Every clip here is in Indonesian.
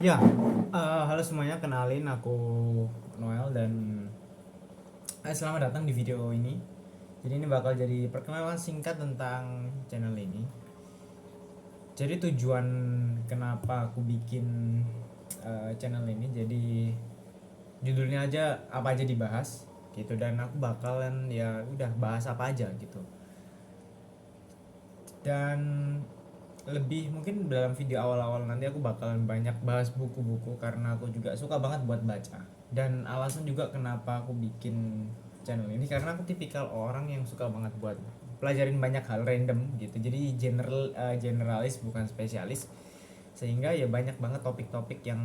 Ya, halo semuanya, kenalin aku Noel dan selamat datang di video ini. Jadi ini bakal jadi perkenalan singkat tentang channel ini. Jadi tujuan kenapa aku bikin channel ini, jadi judulnya aja apa aja dibahas gitu, dan aku bakalan ya udah bahas apa aja gitu. Dan lebih mungkin dalam video awal-awal nanti aku bakalan banyak bahas buku-buku karena aku juga suka banget buat baca. Dan alasan juga kenapa aku bikin channel ini karena aku tipikal orang yang suka banget buat pelajarin banyak hal random gitu. Jadi generalis bukan spesialis. Sehingga ya banyak banget topik-topik yang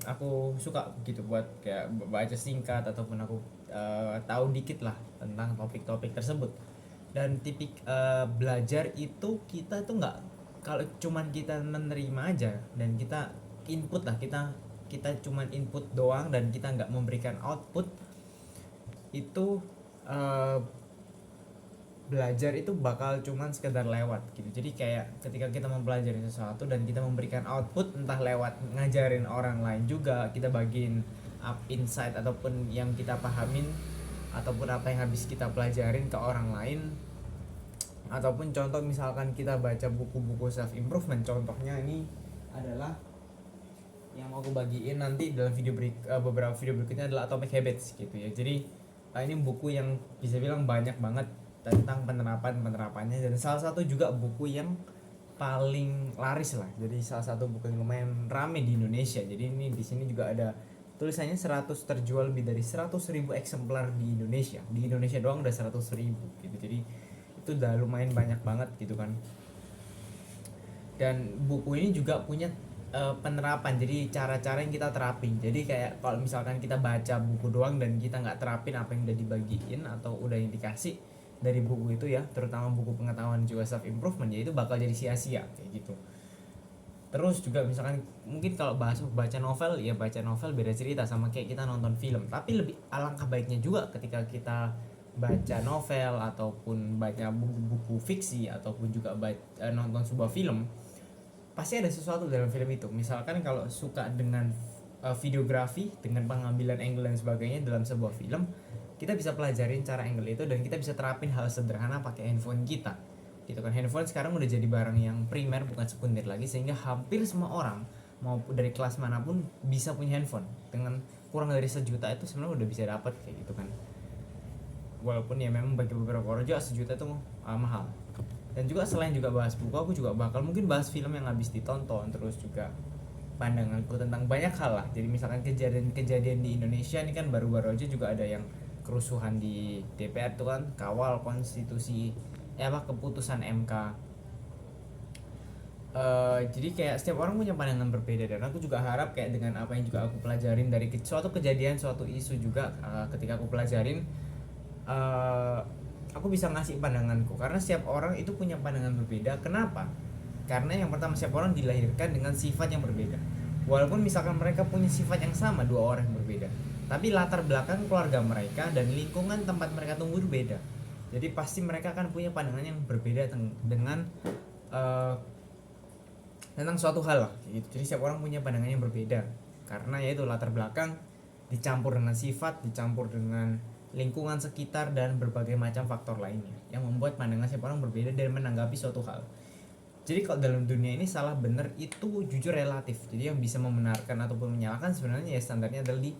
aku suka gitu buat kayak baca singkat ataupun aku tahu dikit lah tentang topik-topik tersebut. Dan belajar itu kita tuh nggak, kalau cuman kita menerima aja dan kita input lah, kita kita cuman input doang dan kita nggak memberikan output itu, uh, belajar itu bakal cuman sekedar lewat gitu. Jadi kayak ketika kita mempelajari sesuatu dan kita memberikan output entah lewat ngajarin orang lain juga, kita bagiin up insight ataupun yang kita pahamin ataupun apa yang habis kita pelajarin ke orang lain, ataupun contoh misalkan kita baca buku-buku self improvement, contohnya ini adalah yang mau aku bagiin nanti dalam beberapa video berikutnya adalah Atomic Habits gitu ya. Jadi ini buku yang bisa bilang banyak banget tentang penerapannya, dan salah satu juga buku yang paling laris lah. Jadi salah satu buku yang lumayan rame di Indonesia. Jadi ini di sini juga ada tulisannya 100 terjual lebih dari 100.000 eksemplar di Indonesia. Di Indonesia doang udah 100.000 gitu. Jadi itu udah lumayan banyak banget gitu kan. Dan buku ini juga punya penerapan, jadi cara-cara yang kita terapin. Jadi kayak kalau misalkan kita baca buku doang dan kita nggak terapin apa yang udah dibagiin atau udah yang dikasih dari buku itu ya, terutama buku pengetahuan juga self improvement, ya itu bakal jadi sia-sia kayak gitu. Terus juga misalkan mungkin kalau bahas baca novel, ya baca novel beda cerita sama kayak kita nonton film. Tapi lebih alangkah baiknya juga ketika kita baca novel ataupun baca buku-buku fiksi ataupun juga nonton sebuah film, pasti ada sesuatu dalam film itu. Misalkan kalau suka dengan videografi, dengan pengambilan angle dan sebagainya dalam sebuah film, kita bisa pelajarin cara angle itu dan kita bisa terapin hal sederhana pakai handphone kita gitu kan. Handphone sekarang udah jadi barang yang primer bukan sekunder lagi, sehingga hampir semua orang mau dari kelas manapun bisa punya handphone. Dengan kurang dari 1 juta itu sebenarnya udah bisa dapat kayak gitu kan. Walaupun ya memang bagi beberapa orang juga 1 juta itu mahal. Dan juga selain juga bahas buku, aku juga bakal mungkin bahas film yang habis ditonton, terus juga pandanganku tentang banyak hal lah. Jadi misalkan kejadian-kejadian di Indonesia ini kan baru-baru aja juga ada yang kerusuhan di DPR tuh kan, kawal konstitusi keputusan MK. Jadi kayak setiap orang punya pandangan berbeda, dan aku juga harap kayak dengan apa yang juga aku pelajarin dari suatu kejadian, suatu isu juga, ketika aku pelajarin, uh, aku bisa ngasih pandanganku, karena setiap orang itu punya pandangan berbeda. Kenapa? Karena yang pertama, setiap orang dilahirkan dengan sifat yang berbeda. Walaupun misalkan mereka punya sifat yang sama, dua orang yang berbeda, tapi latar belakang keluarga mereka dan lingkungan tempat mereka tumbuh berbeda. Jadi pasti mereka akan punya pandangan yang berbeda dengan uh, tentang suatu hal lah gitu. Jadi setiap orang punya pandangan yang berbeda karena yaitu latar belakang dicampur dengan sifat, dicampur dengan lingkungan sekitar dan berbagai macam faktor lainnya yang membuat pandangan setiap orang berbeda dan menanggapi suatu hal. Jadi kalau dalam dunia ini salah benar itu jujur relatif. Jadi yang bisa membenarkan ataupun menyalahkan sebenarnya ya standarnya adalah di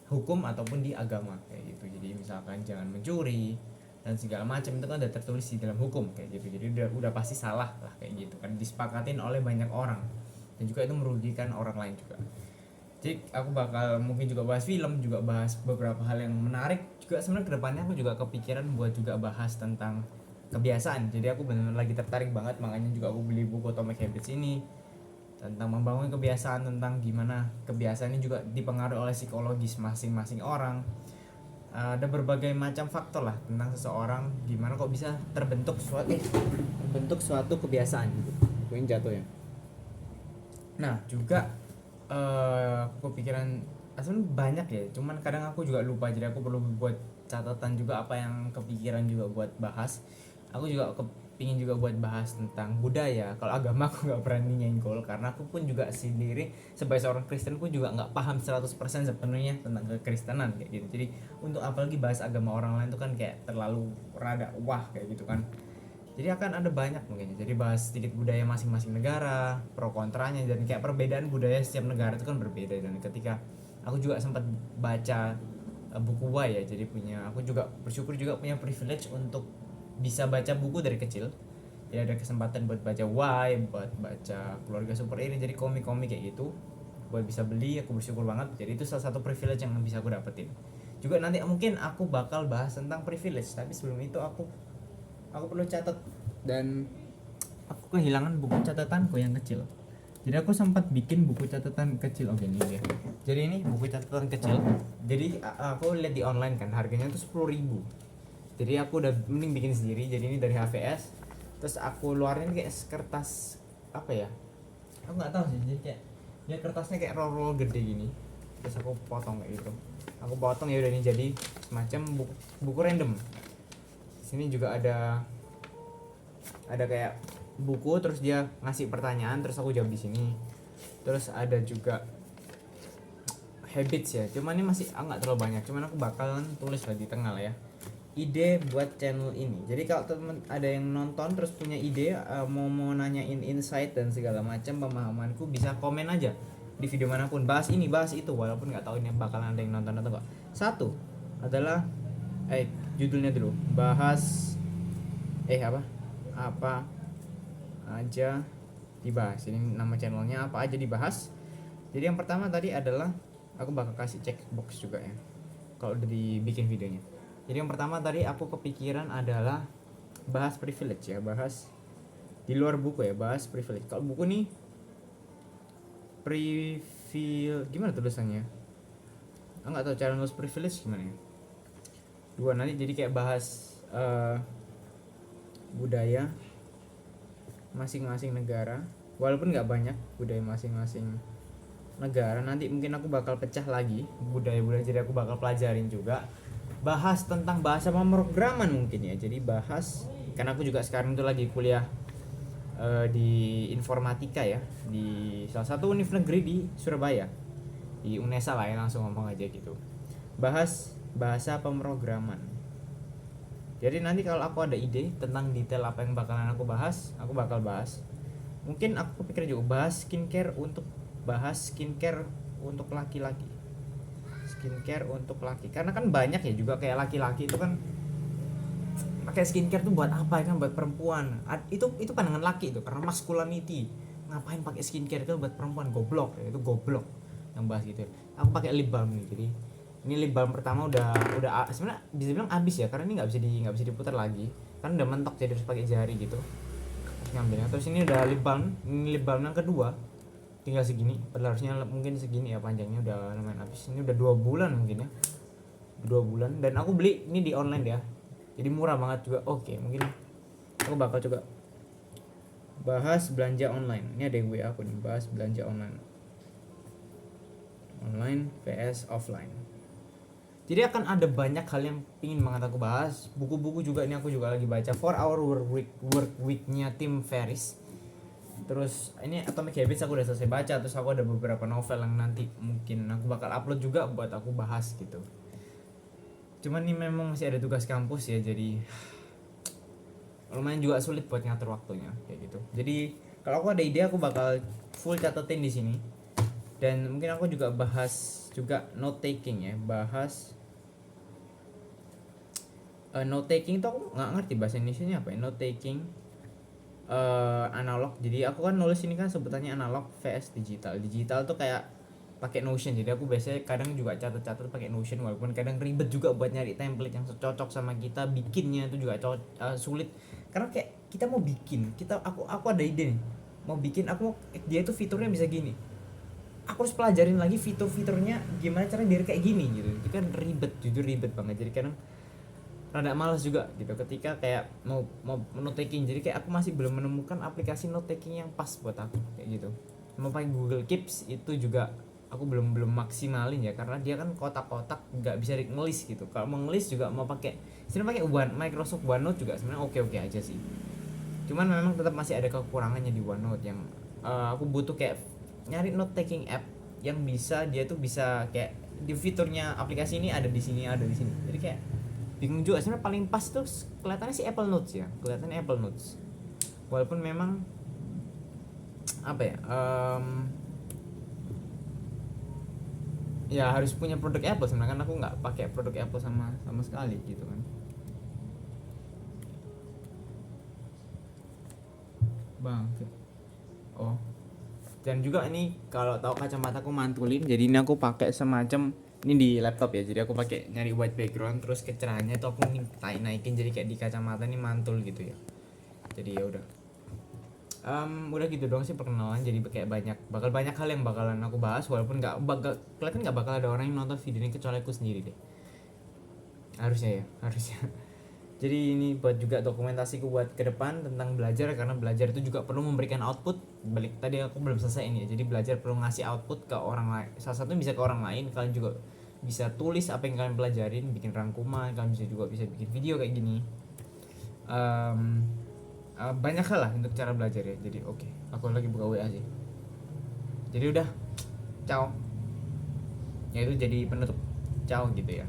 hukum ataupun di agama kayak gitu. Jadi misalkan jangan mencuri dan segala macam itu kan udah tertulis di dalam hukum kayak gitu. Jadi udah pasti salah lah kayak gitu kan, disepakatin oleh banyak orang dan juga itu merugikan orang lain juga. Jadi aku bakal mungkin juga bahas film, juga bahas beberapa hal yang menarik juga. Sebenarnya kedepannya aku juga kepikiran buat juga bahas tentang kebiasaan. Jadi aku benar-benar lagi tertarik banget, makanya juga aku beli buku Atomic Habits ini tentang membangun kebiasaan, tentang gimana kebiasaan ini juga dipengaruhi oleh psikologis masing-masing orang. Ada berbagai macam faktor lah tentang seseorang, gimana kok bisa terbentuk suatu kebiasaan gitu. Gue jatuh ya. Nah juga kepikiran sebenarnya banyak ya, cuman kadang aku juga lupa, jadi aku perlu buat catatan juga apa yang kepikiran juga buat bahas. Aku juga pingin juga buat bahas tentang budaya. Kalau agama aku nggak berani nyenggol karena aku pun juga sendiri sebagai seorang Kristen pun juga nggak paham 100% sepenuhnya tentang kekristenan kayak gitu. Jadi untuk apalagi bahas agama orang lain itu kan kayak terlalu rada wah kayak gitu kan. Jadi akan ada banyak mungkin. Jadi bahas sedikit budaya masing-masing negara, pro kontranya, dan kayak perbedaan budaya setiap negara itu kan berbeda. Dan ketika aku juga sempat baca buku Y ya, jadi aku juga bersyukur juga punya privilege untuk bisa baca buku dari kecil. Ya ada kesempatan buat baca Y, buat baca Keluarga Super ini, jadi komik-komik kayak gitu buat bisa beli, aku bersyukur banget. Jadi itu salah satu privilege yang bisa aku dapetin. Juga nanti mungkin aku bakal bahas tentang privilege, tapi sebelum itu aku perlu catat, dan aku kehilangan buku catatanku yang kecil. Jadi aku sempat bikin buku catatan kecil. Oke, ini dia. Jadi ini buku catatan kecil. Jadi aku lihat di online kan harganya tuh 10.000. Jadi aku udah mending bikin sendiri. Jadi ini dari HVS. Terus aku luarin kayak kertas apa ya? Aku nggak tahu sih. Jadi kayak ya kertasnya kayak roll gede gini. Terus aku potong kayak gitu. Aku potong ya udah, ini jadi semacam buku random. Sini juga ada kayak buku, terus dia ngasih pertanyaan terus aku jawab di sini. Terus ada juga habits ya, cuman ini masih nggak terlalu banyak, cuman aku bakalan tulis lah di tengah lah ya ide buat channel ini. Jadi kalau temen ada yang nonton terus punya ide, mau nanyain insight dan segala macam pemahamanku, bisa komen aja di video manapun, bahas ini bahas itu, walaupun nggak tahu ini bakalan ada yang nonton atau enggak. Satu adalah judulnya dulu, bahas apa aja dibahas. Ini nama channelnya apa aja dibahas. Jadi yang pertama tadi adalah aku bakal kasih checkbox juga ya kalau udah dibikin videonya. Jadi yang pertama tadi aku kepikiran adalah bahas privilege ya, bahas di luar buku ya, bahas privilege. Kalau buku nih gimana tulisannya? Nggak tahu cara nulis privilege gimana ya. Dua nanti jadi kayak bahas budaya masing-masing negara, walaupun nggak banyak budaya masing-masing negara. Nanti mungkin aku bakal pecah lagi budaya-budaya, jadi aku bakal pelajarin juga, bahas tentang bahasa pemrograman mungkin ya. Jadi bahas, karena aku juga sekarang itu lagi kuliah di informatika ya, di salah satu univ negeri di Surabaya, di UNESA lah ya, langsung ngomong aja gitu. Bahas bahasa pemrograman. Jadi nanti kalau aku ada ide tentang detail apa yang bakalan aku bakal bahas. Mungkin aku pikir juga bahas skincare untuk laki-laki. Skincare untuk laki. Karena kan banyak ya juga kayak laki-laki itu kan pakai skincare tuh buat apa ya kan, buat perempuan. Itu pandangan laki itu, karena masculinity. Ngapain pakai skincare itu buat perempuan, goblok ya, itu goblok yang bahas gitu. Aku pakai lip balm nih, jadi ini lip balm pertama udah sebenarnya bisa bilang habis ya, karena ini nggak bisa diputar lagi kan, udah mentok, jadi harus pakai jari gitu ngambilnya. Terus ini udah lip balm yang kedua, tinggal segini, padahal harusnya mungkin segini ya panjangnya, udah lumayan habis. Ini udah 2 bulan mungkin ya, 2 bulan, dan aku beli ini di online ya, jadi murah banget juga. Oke, mungkin aku bakal coba bahas belanja online. Ini ada yang WA aku nih, bahas belanja online vs offline. Jadi akan ada banyak hal yang pingin banget aku bahas. Buku-buku juga ini aku juga lagi baca, 4 Hour Work Week-nya Tim Ferriss. Terus ini Atomic Habits aku udah selesai baca. Terus aku ada beberapa novel yang nanti mungkin aku bakal upload juga buat aku bahas gitu. Cuman ini memang masih ada tugas kampus ya, jadi lumayan juga sulit buat ngatur waktunya kayak gitu. Jadi kalau aku ada ide aku bakal full catetin di sini. Dan mungkin aku juga bahas juga note taking ya, bahas note taking itu aku nggak ngerti bahasa Indonesianya apa ya, note taking analog. Jadi aku kan nulis ini kan sebutannya analog vs digital tuh kayak pakai Notion. Jadi aku biasanya kadang juga catat pakai Notion, walaupun kadang ribet juga buat nyari template yang cocok sama kita, bikinnya itu juga sulit, karena kayak kita mau bikin, aku ada ide nih mau bikin, dia itu fiturnya bisa gini, aku harus pelajarin lagi fitur-fiturnya gimana caranya biar kayak gini gitu. Itu kan ribet banget. Jadi kadang rada malas juga gitu ketika kayak mau note taking. Jadi kayak aku masih belum menemukan aplikasi note taking yang pas buat aku kayak gitu. Mau pakai Google Keeps itu juga aku belum maksimalin ya, karena dia kan kotak-kotak nggak bisa ngelis gitu. Kalau mau ngelis juga mau pakai Microsoft OneNote juga sebenarnya oke aja sih. Cuman memang tetap masih ada kekurangannya di OneNote yang aku butuh kayak nyari note taking app yang bisa dia tuh bisa kayak di fiturnya aplikasi ini ada di sini ada di sini, jadi kayak bingung juga sebenarnya. Paling pas tuh kelihatannya sih Apple Notes ya, kelihatannya Apple Notes, walaupun memang apa ya, ya harus punya produk Apple sebenarnya kan aku nggak pakai produk Apple sama sama sekali gitu kan. Bang, oh, dan juga ini kalau tahu kacamata aku mantulin, jadi ini aku pakai semacam ini di laptop ya, jadi aku pakai nyari white background terus kecerahannya tuh aku naikin jadi kayak di kacamata ini mantul gitu ya. Jadi ya udah, udah gitu doang sih perkenalan. Jadi kayak bakal banyak hal yang bakalan aku bahas, walaupun kelihatan nggak bakal ada orang yang nonton video ini kecuali aku sendiri deh, harusnya ya, harusnya. Jadi ini buat juga dokumentasiku buat ke depan tentang belajar, karena belajar itu juga perlu memberikan output. Balik tadi aku belum selesai ini ya. Jadi belajar perlu ngasih output ke orang lain. Salah satunya bisa ke orang lain. Kalian juga bisa tulis apa yang kalian pelajarin, bikin rangkuman. Kalian bisa bikin video kayak gini. Banyak hal lah untuk cara belajar ya. Jadi oke, aku lagi buka WA sih. Jadi udah, ciao. Ya itu jadi penutup, ciao gitu ya.